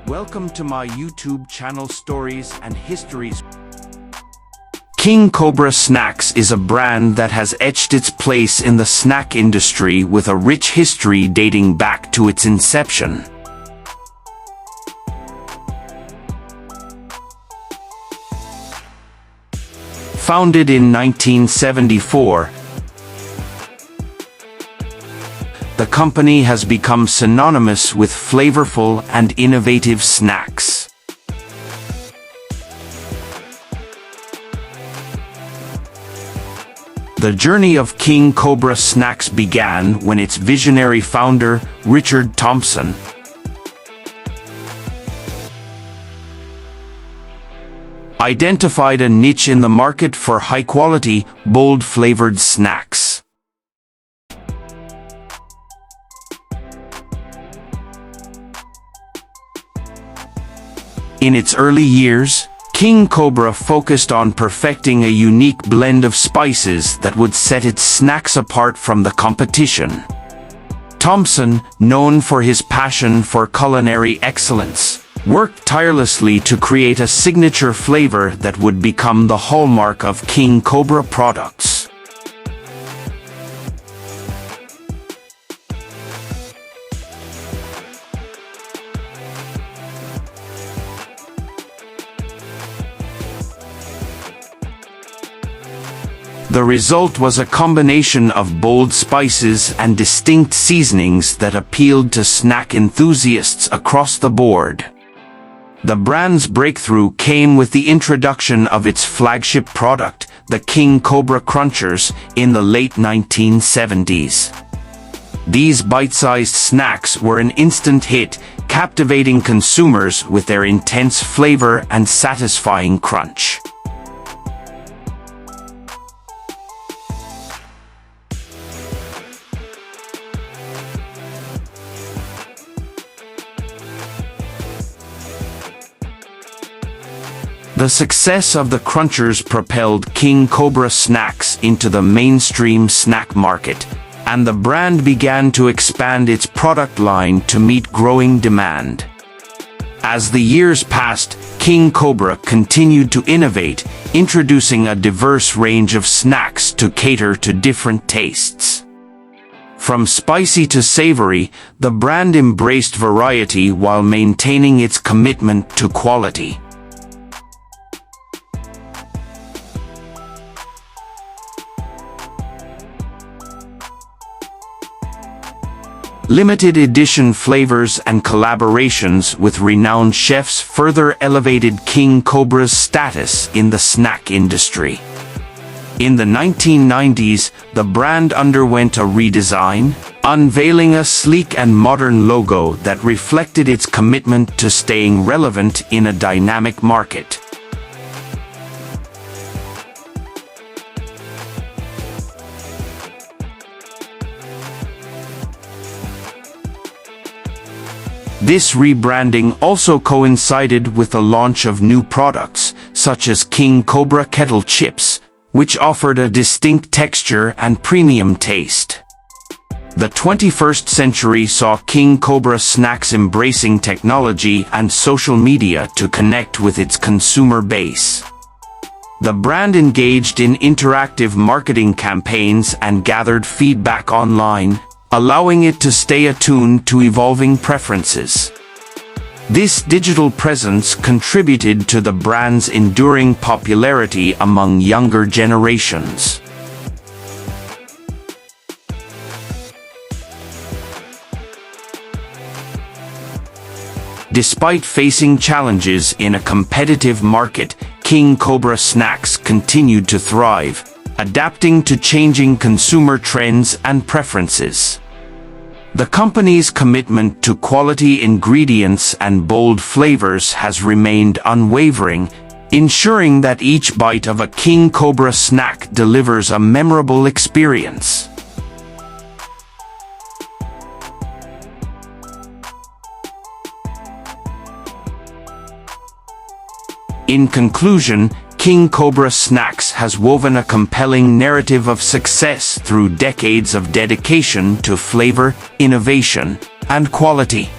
Welcome to my YouTube channel Stories and Histories. King Cobra Snacks is a brand that has etched its place in the snack industry with a rich history dating back to its inception. Founded in 1974, the company has become synonymous with flavorful and innovative snacks. The journey of King Cobra Snacks began when its visionary founder, Richard Thompson, identified a niche in the market for high-quality, bold-flavored snacks. In its early years, King Cobra focused on perfecting a unique blend of spices that would set its snacks apart from the competition. Thompson, known for his passion for culinary excellence, worked tirelessly to create a signature flavor that would become the hallmark of King Cobra products. The result was a combination of bold spices and distinct seasonings that appealed to snack enthusiasts across the board. The brand's breakthrough came with the introduction of its flagship product, the King Cobra Crunchers, in the late 1970s. These bite-sized snacks were an instant hit, captivating consumers with their intense flavor and satisfying crunch. The success of the Crunchers propelled King Cobra Snacks into the mainstream snack market, and the brand began to expand its product line to meet growing demand. As the years passed, King Cobra continued to innovate, introducing a diverse range of snacks to cater to different tastes. From spicy to savory, the brand embraced variety while maintaining its commitment to quality. Limited edition flavors and collaborations with renowned chefs further elevated King Cobra's status in the snack industry. In the 1990s, the brand underwent a redesign, unveiling a sleek and modern logo that reflected its commitment to staying relevant in a dynamic market. This rebranding also coincided with the launch of new products, such as King Cobra Kettle Chips, which offered a distinct texture and premium taste. The 21st century saw King Cobra Snacks embracing technology and social media to connect with its consumer base. The brand engaged in interactive marketing campaigns and gathered feedback online, allowing it to stay attuned to evolving preferences. This digital presence contributed to the brand's enduring popularity among younger generations. Despite facing challenges in a competitive market, King Cobra Snacks continued to thrive, adapting to changing consumer trends and preferences. The company's commitment to quality ingredients and bold flavors has remained unwavering, ensuring that each bite of a King Cobra snack delivers a memorable experience. In conclusion, King Cobra Snacks has woven a compelling narrative of success through decades of dedication to flavor, innovation, and quality.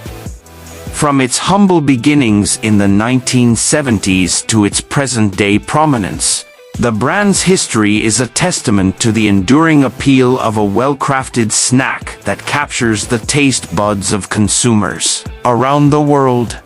From its humble beginnings in the 1970s to its present-day prominence, the brand's history is a testament to the enduring appeal of a well-crafted snack that captures the taste buds of consumers around the world.